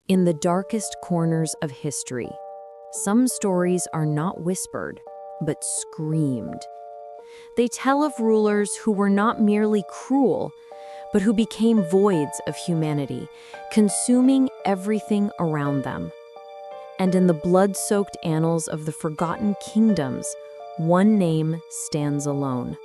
In the darkest corners of history, some stories are not whispered, but screamed. They tell of rulers who were not merely cruel, but who became voids of humanity, consuming everything around them. And in the blood-soaked annals of the forgotten kingdoms, one name stands alone.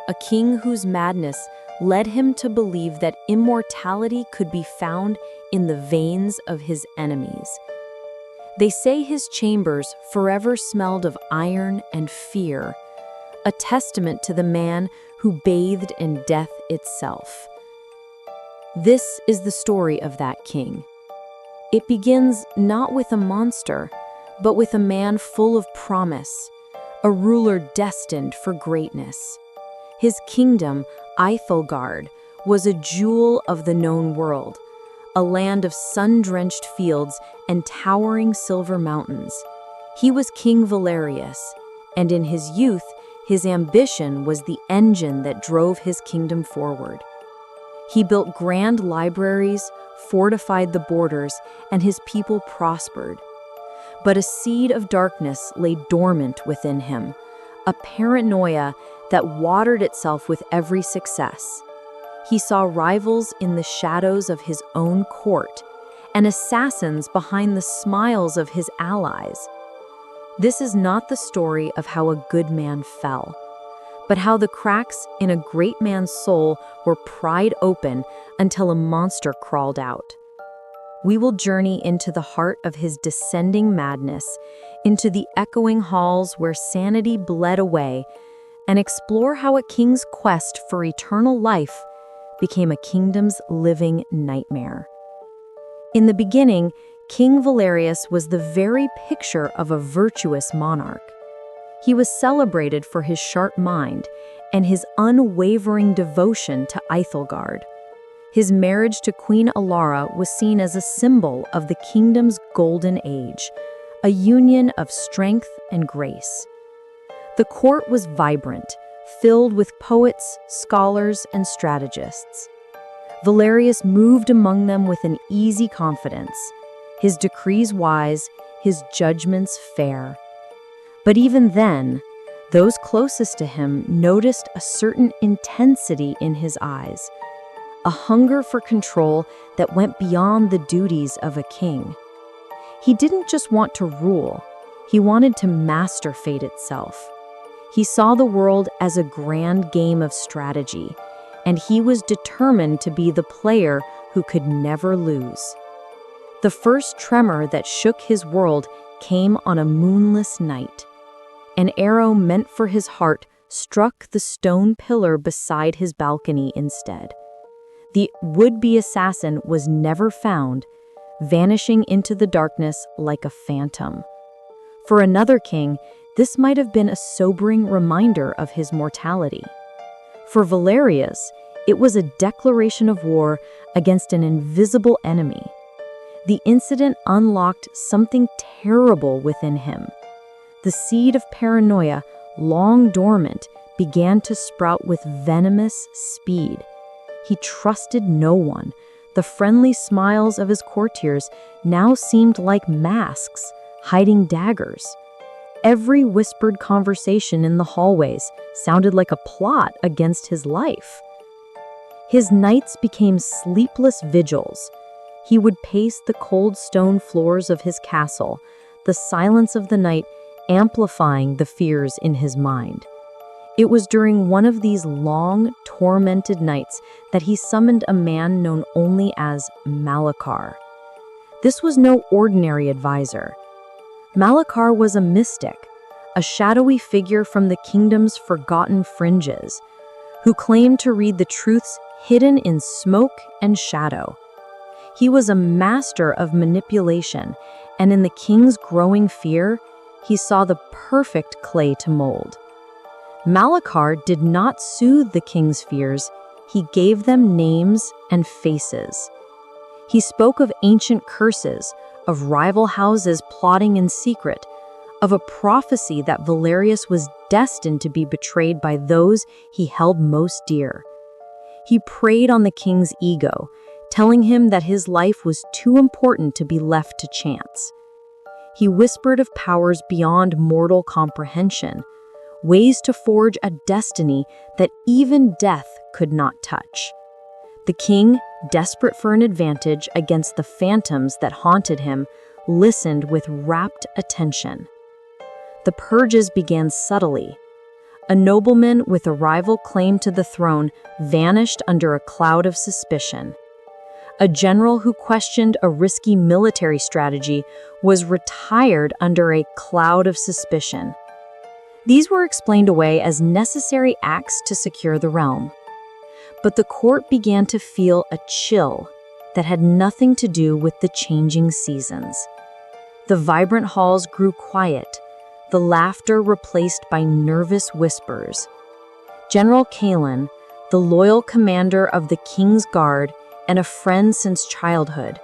A king whose madness led him to believe that immortality could be found in the veins of his enemies. They say his chambers forever smelled of iron and fear, a testament to the man who bathed in death itself. This is the story of that king. It begins not with a monster, but with a man full of promise, a ruler destined for greatness. His kingdom, Aethelgard, was a jewel of the known world, a land of sun-drenched fields and towering silver mountains. He was King Valerius, and in his youth, his ambition was the engine that drove his kingdom forward. He built grand libraries, fortified the borders, and his people prospered. But a seed of darkness lay dormant within him, a paranoia that watered itself with every success. He saw rivals in the shadows of his own court, and assassins behind the smiles of his allies. This is not the story of how a good man fell, but how the cracks in a great man's soul were pried open until a monster crawled out. We will journey into the heart of his descending madness, into the echoing halls where sanity bled away, and explore how a king's quest for eternal life became a kingdom's living nightmare. In the beginning, King Valerius was the very picture of a virtuous monarch. He was celebrated for his sharp mind and his unwavering devotion to Aethelgard. His marriage to Queen Alara was seen as a symbol of the kingdom's golden age, a union of strength and grace. The court was vibrant, filled with poets, scholars, and strategists. Valerius moved among them with an easy confidence, his decrees wise, his judgments fair. But even then, those closest to him noticed a certain intensity in his eyes, a hunger for control that went beyond the duties of a king. He didn't just want to rule, he wanted to master fate itself. He saw the world as a grand game of strategy, and he was determined to be the player who could never lose. The first tremor that shook his world came on a moonless night. An arrow meant for his heart struck the stone pillar beside his balcony instead. The would-be assassin was never found, vanishing into the darkness like a phantom. For another king, this might have been a sobering reminder of his mortality. For Valerius, it was a declaration of war against an invisible enemy. The incident unlocked something terrible within him. The seed of paranoia, long dormant, began to sprout with venomous speed. He trusted no one. The friendly smiles of his courtiers now seemed like masks, hiding daggers. Every whispered conversation in the hallways sounded like a plot against his life. His nights became sleepless vigils. He would pace the cold stone floors of his castle, the silence of the night amplifying the fears in his mind. It was during one of these long, tormented nights that he summoned a man known only as Malachar. This was no ordinary advisor. Malachar was a mystic, a shadowy figure from the kingdom's forgotten fringes, who claimed to read the truths hidden in smoke and shadow. He was a master of manipulation, and in the king's growing fear, he saw the perfect clay to mold. Malachar did not soothe the king's fears, he gave them names and faces. He spoke of ancient curses, of rival houses plotting in secret, of a prophecy that Valerius was destined to be betrayed by those he held most dear. He preyed on the king's ego, telling him that his life was too important to be left to chance. He whispered of powers beyond mortal comprehension, ways to forge a destiny that even death could not touch. The king, desperate for an advantage against the phantoms that haunted him, listened with rapt attention. The purges began subtly. A nobleman with a rival claim to the throne vanished under a cloud of suspicion. A general who questioned a risky military strategy was retired under a cloud of suspicion. These were explained away as necessary acts to secure the realm. But the court began to feel a chill that had nothing to do with the changing seasons. The vibrant halls grew quiet, the laughter replaced by nervous whispers. General Kalen, the loyal commander of the King's Guard and a friend since childhood,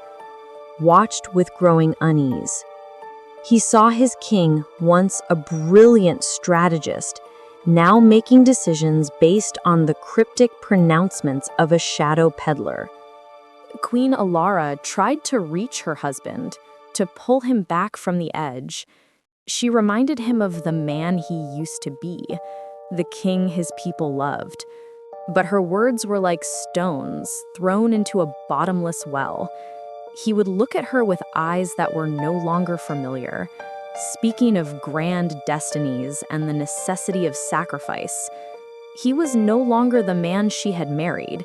watched with growing unease. He saw his king, once a brilliant strategist, now making decisions based on the cryptic pronouncements of a shadow peddler. Queen Alara tried to reach her husband, to pull him back from the edge. She reminded him of the man he used to be, the king his people loved. But her words were like stones thrown into a bottomless well. He would look at her with eyes that were no longer familiar, speaking of grand destinies and the necessity of sacrifice. He was no longer the man she had married.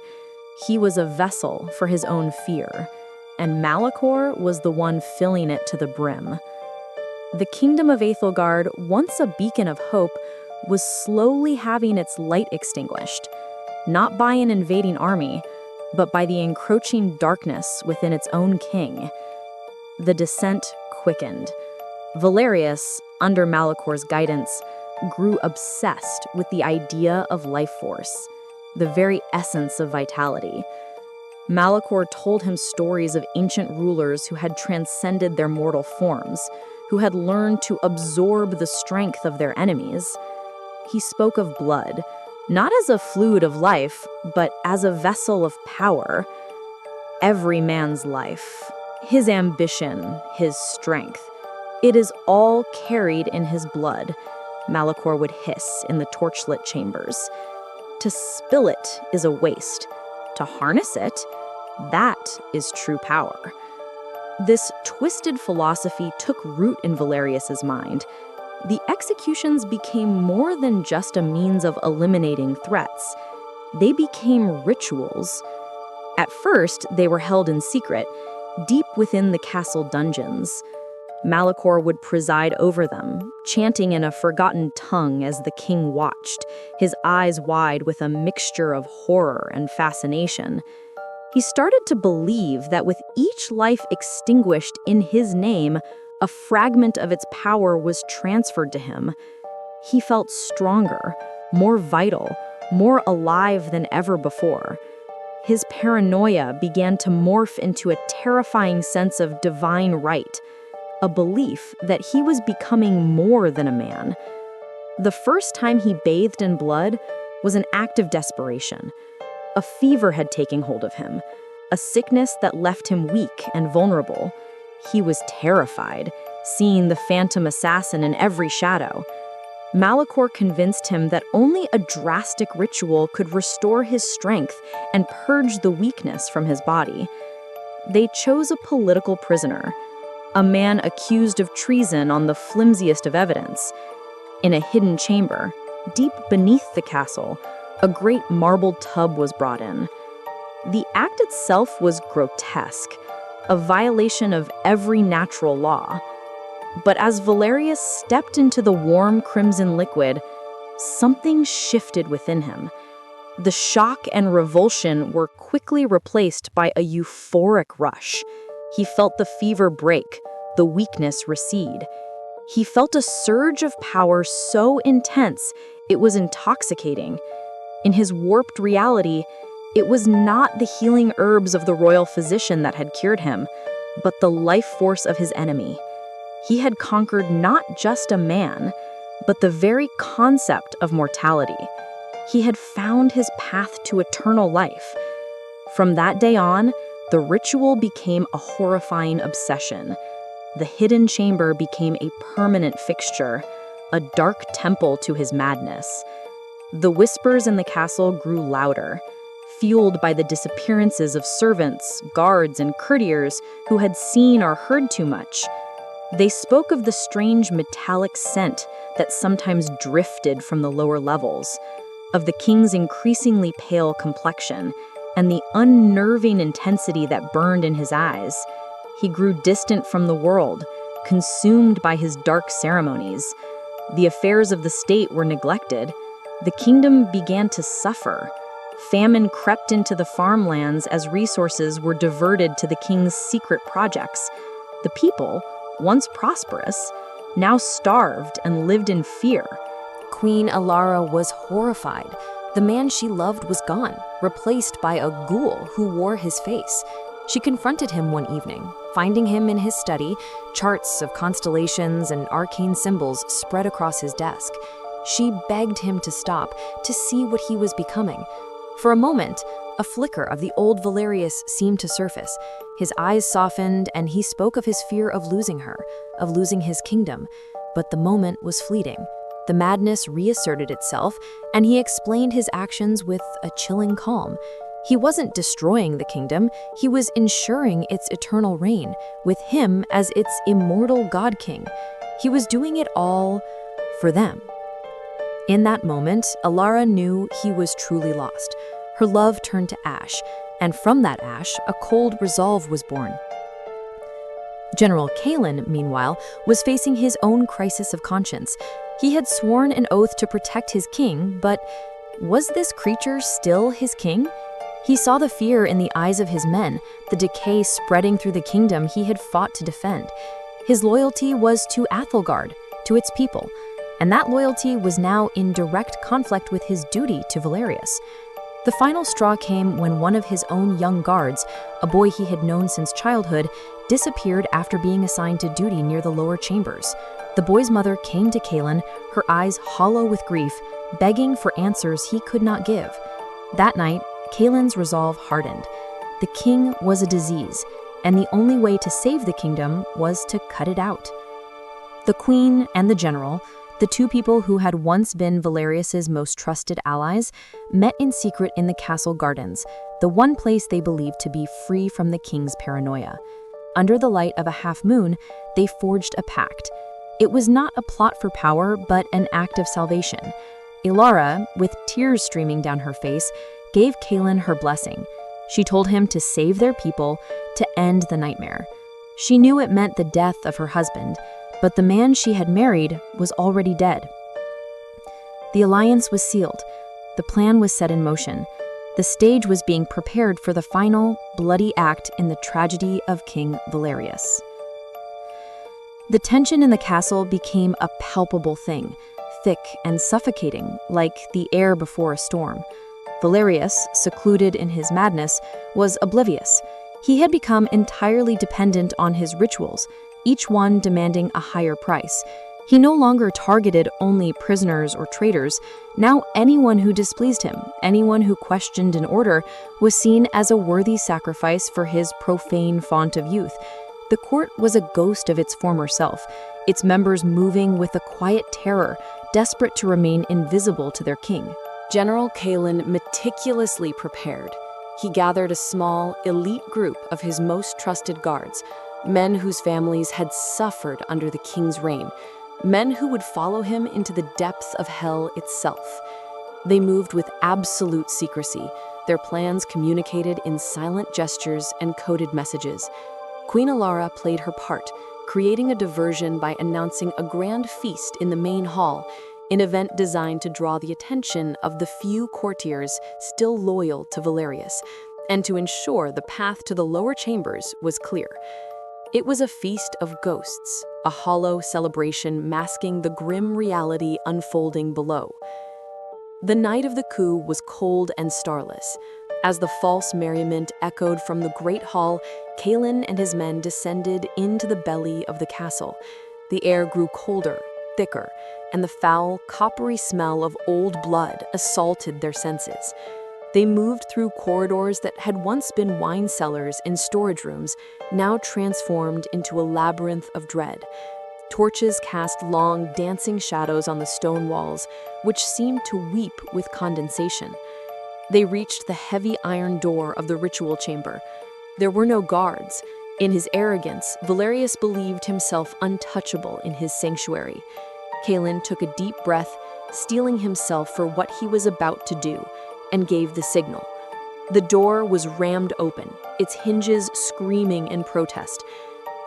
He was a vessel for his own fear, and Malachor was the one filling it to the brim. The kingdom of Aethelgard, once a beacon of hope, was slowly having its light extinguished, not by an invading army, but by the encroaching darkness within its own king. The descent quickened. Valerius, under Malachor's guidance, grew obsessed with the idea of life force, the very essence of vitality. Malachor told him stories of ancient rulers who had transcended their mortal forms, who had learned to absorb the strength of their enemies. He spoke of blood, not as a fluid of life, but as a vessel of power. Every man's life, his ambition, his strength, it is all carried in his blood, Malachor would hiss in the torchlit chambers. To spill it is a waste. To harness it, that is true power. This twisted philosophy took root in Valerius's mind. The executions became more than just a means of eliminating threats. They became rituals. At first, they were held in secret, deep within the castle dungeons. Malachor would preside over them, chanting in a forgotten tongue as the king watched, his eyes wide with a mixture of horror and fascination. He started to believe that with each life extinguished in his name, a fragment of its power was transferred to him. He felt stronger, more vital, more alive than ever before. His paranoia began to morph into a terrifying sense of divine right, a belief that he was becoming more than a man. The first time he bathed in blood was an act of desperation. A fever had taken hold of him, a sickness that left him weak and vulnerable. He was terrified, seeing the phantom assassin in every shadow. Malachor convinced him that only a drastic ritual could restore his strength and purge the weakness from his body. They chose a political prisoner, a man accused of treason on the flimsiest of evidence. In a hidden chamber, deep beneath the castle, a great marble tub was brought in. The act itself was grotesque, a violation of every natural law. But as Valerius stepped into the warm crimson liquid, something shifted within him. The shock and revulsion were quickly replaced by a euphoric rush. He felt the fever break, the weakness recede. He felt a surge of power so intense it was intoxicating. In his warped reality, it was not the healing herbs of the royal physician that had cured him, but the life force of his enemy. He had conquered not just a man, but the very concept of mortality. He had found his path to eternal life. From that day on, The ritual became a horrifying obsession. The hidden chamber became a permanent fixture, a dark temple to his madness. The whispers in the castle grew louder, fueled by the disappearances of servants, guards, and courtiers who had seen or heard too much. They spoke of the strange metallic scent that sometimes drifted from the lower levels, of the king's increasingly pale complexion, and the unnerving intensity that burned in his eyes. He grew distant from the world, consumed by his dark ceremonies. The affairs of the state were neglected. The kingdom began to suffer. Famine crept into the farmlands as resources were diverted to the king's secret projects. The people, once prosperous, now starved and lived in fear. Queen Alara was horrified. The man she loved was gone, replaced by a ghoul who wore his face. She confronted him one evening, finding him in his study, charts of constellations and arcane symbols spread across his desk. She begged him to stop, to see what he was becoming. For a moment, a flicker of the old Valerius seemed to surface. His eyes softened, and he spoke of his fear of losing her, of losing his kingdom. But the moment was fleeting. The madness reasserted itself, and he explained his actions with a chilling calm. He wasn't destroying the kingdom, he was ensuring its eternal reign, with him as its immortal god-king. He was doing it all for them. In that moment, Alara knew he was truly lost. Her love turned to ash, and from that ash, a cold resolve was born. General Kalin, meanwhile, was facing his own crisis of conscience. He had sworn an oath to protect his king, but was this creature still his king? He saw the fear in the eyes of his men, the decay spreading through the kingdom he had fought to defend. His loyalty was to Aethelgard, to its people, and that loyalty was now in direct conflict with his duty to Valerius. The final straw came when one of his own young guards, a boy he had known since childhood, disappeared after being assigned to duty near the lower chambers. The boy's mother came to Kalin, her eyes hollow with grief, begging for answers he could not give. That night, Kalin's resolve hardened. The king was a disease, and the only way to save the kingdom was to cut it out. The queen and the general, the two people who had once been Valerius's most trusted allies, met in secret in the castle gardens, the one place they believed to be free from the king's paranoia. Under the light of a half moon, they forged a pact. It was not a plot for power, but an act of salvation. Alara, with tears streaming down her face, gave Kalin her blessing. She told him to save their people, to end the nightmare. She knew it meant the death of her husband, but the man she had married was already dead. The alliance was sealed. The plan was set in motion. The stage was being prepared for the final, bloody act in the tragedy of King Valerius. The tension in the castle became a palpable thing, thick and suffocating, like the air before a storm. Valerius, secluded in his madness, was oblivious. He had become entirely dependent on his rituals, each one demanding a higher price. He no longer targeted only prisoners or traitors. Now anyone who displeased him, anyone who questioned an order, was seen as a worthy sacrifice for his profane font of youth. The court was a ghost of its former self, its members moving with a quiet terror, desperate to remain invisible to their king. General Kalin meticulously prepared. He gathered a small, elite group of his most trusted guards, men whose families had suffered under the king's reign, men who would follow him into the depths of hell itself. They moved with absolute secrecy, their plans communicated in silent gestures and coded messages. Queen Alara played her part, creating a diversion by announcing a grand feast in the main hall, an event designed to draw the attention of the few courtiers still loyal to Valerius, and to ensure the path to the lower chambers was clear. It was a feast of ghosts, a hollow celebration masking the grim reality unfolding below. The night of the coup was cold and starless. As the false merriment echoed from the great hall, Kalin and his men descended into the belly of the castle. The air grew colder, thicker, and the foul, coppery smell of old blood assaulted their senses. They moved through corridors that had once been wine cellars and storage rooms, now transformed into a labyrinth of dread. Torches cast long, dancing shadows on the stone walls, which seemed to weep with condensation. They reached the heavy iron door of the ritual chamber. There were no guards. In his arrogance, Valerius believed himself untouchable in his sanctuary. Kaelin took a deep breath, steeling himself for what he was about to do, and gave the signal. The door was rammed open, its hinges screaming in protest.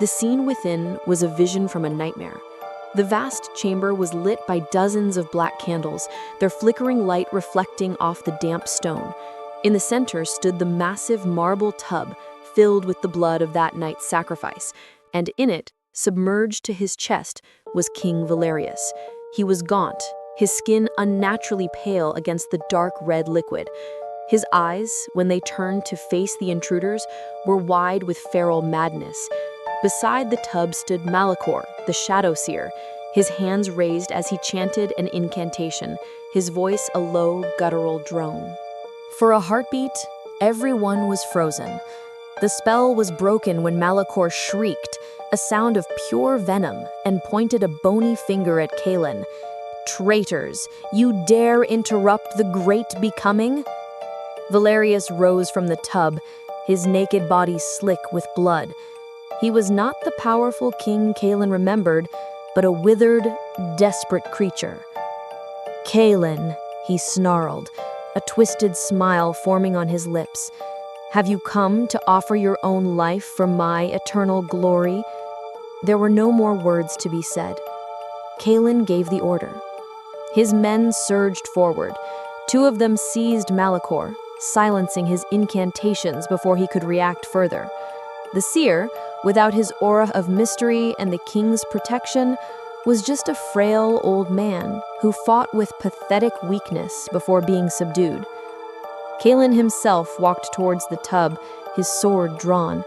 The scene within was a vision from a nightmare. The vast chamber was lit by dozens of black candles, their flickering light reflecting off the damp stone. In the center stood the massive marble tub filled with the blood of that night's sacrifice, and in it, submerged to his chest, was King Valerius. He was gaunt, his skin unnaturally pale against the dark red liquid. His eyes, when they turned to face the intruders, were wide with feral madness. Beside the tub stood Malachor, the shadow seer, his hands raised as he chanted an incantation, his voice a low, guttural drone. For a heartbeat, everyone was frozen. The spell was broken when Malachor shrieked, a sound of pure venom, and pointed a bony finger at Kaelin. "Traitors, you dare interrupt the great becoming?" Valerius rose from the tub, his naked body slick with blood. He was not the powerful king Kaelin remembered, but a withered, desperate creature. "Kaelin," he snarled, a twisted smile forming on his lips. "Have you come to offer your own life for my eternal glory?" There were no more words to be said. Kaelin gave the order. His men surged forward. Two of them seized Malachor, silencing his incantations before he could react further. The seer, without his aura of mystery and the king's protection, was just a frail old man who fought with pathetic weakness before being subdued. Kaelin himself walked towards the tub, his sword drawn.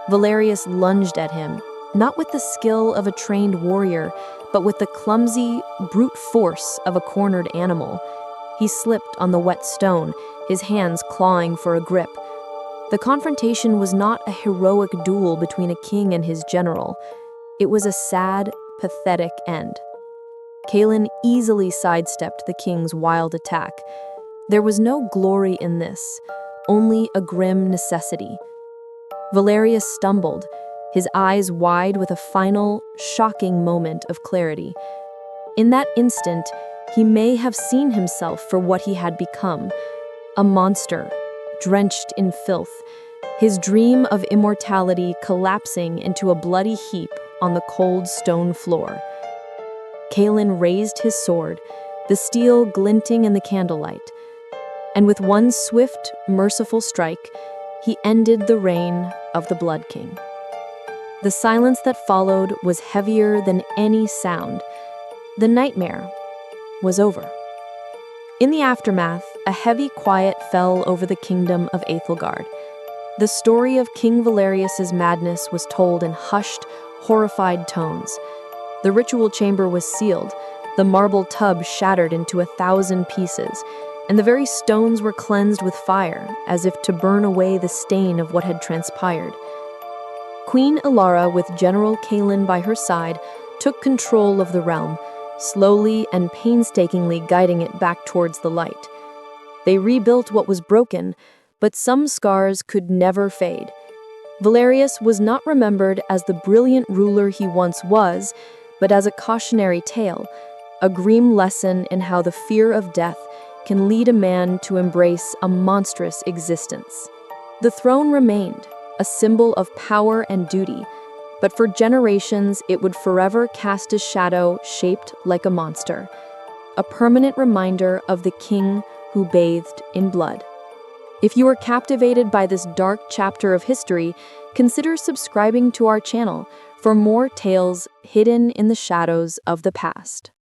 Valerius lunged at him, not with the skill of a trained warrior, but with the clumsy, brute force of a cornered animal. He slipped on the wet stone, his hands clawing for a grip. The confrontation was not a heroic duel between a king and his general. It was a sad, pathetic end. Kaelin easily sidestepped the king's wild attack. There was no glory in this, only a grim necessity. Valerius stumbled, his eyes wide with a final, shocking moment of clarity. In that instant, he may have seen himself for what he had become, a monster, drenched in filth, his dream of immortality collapsing into a bloody heap on the cold stone floor. Kaelin raised his sword, the steel glinting in the candlelight, and with one swift, merciful strike, he ended the reign of the Blood King. The silence that followed was heavier than any sound. The nightmare was over. In the aftermath, a heavy quiet fell over the kingdom of Aethelgard. The story of King Valerius's madness was told in hushed, horrified tones. The ritual chamber was sealed, the marble tub shattered into 1,000 pieces, and the very stones were cleansed with fire, as if to burn away the stain of what had transpired. Queen Elara, with General Kaelin by her side, took control of the realm, slowly and painstakingly guiding it back towards the light. They rebuilt what was broken, but some scars could never fade. Valerius was not remembered as the brilliant ruler he once was, but as a cautionary tale, a grim lesson in how the fear of death can lead a man to embrace a monstrous existence. The throne remained, a symbol of power and duty, but for generations it would forever cast a shadow shaped like a monster, a permanent reminder of the king who bathed in blood. If you are captivated by this dark chapter of history, consider subscribing to our channel for more tales hidden in the shadows of the past.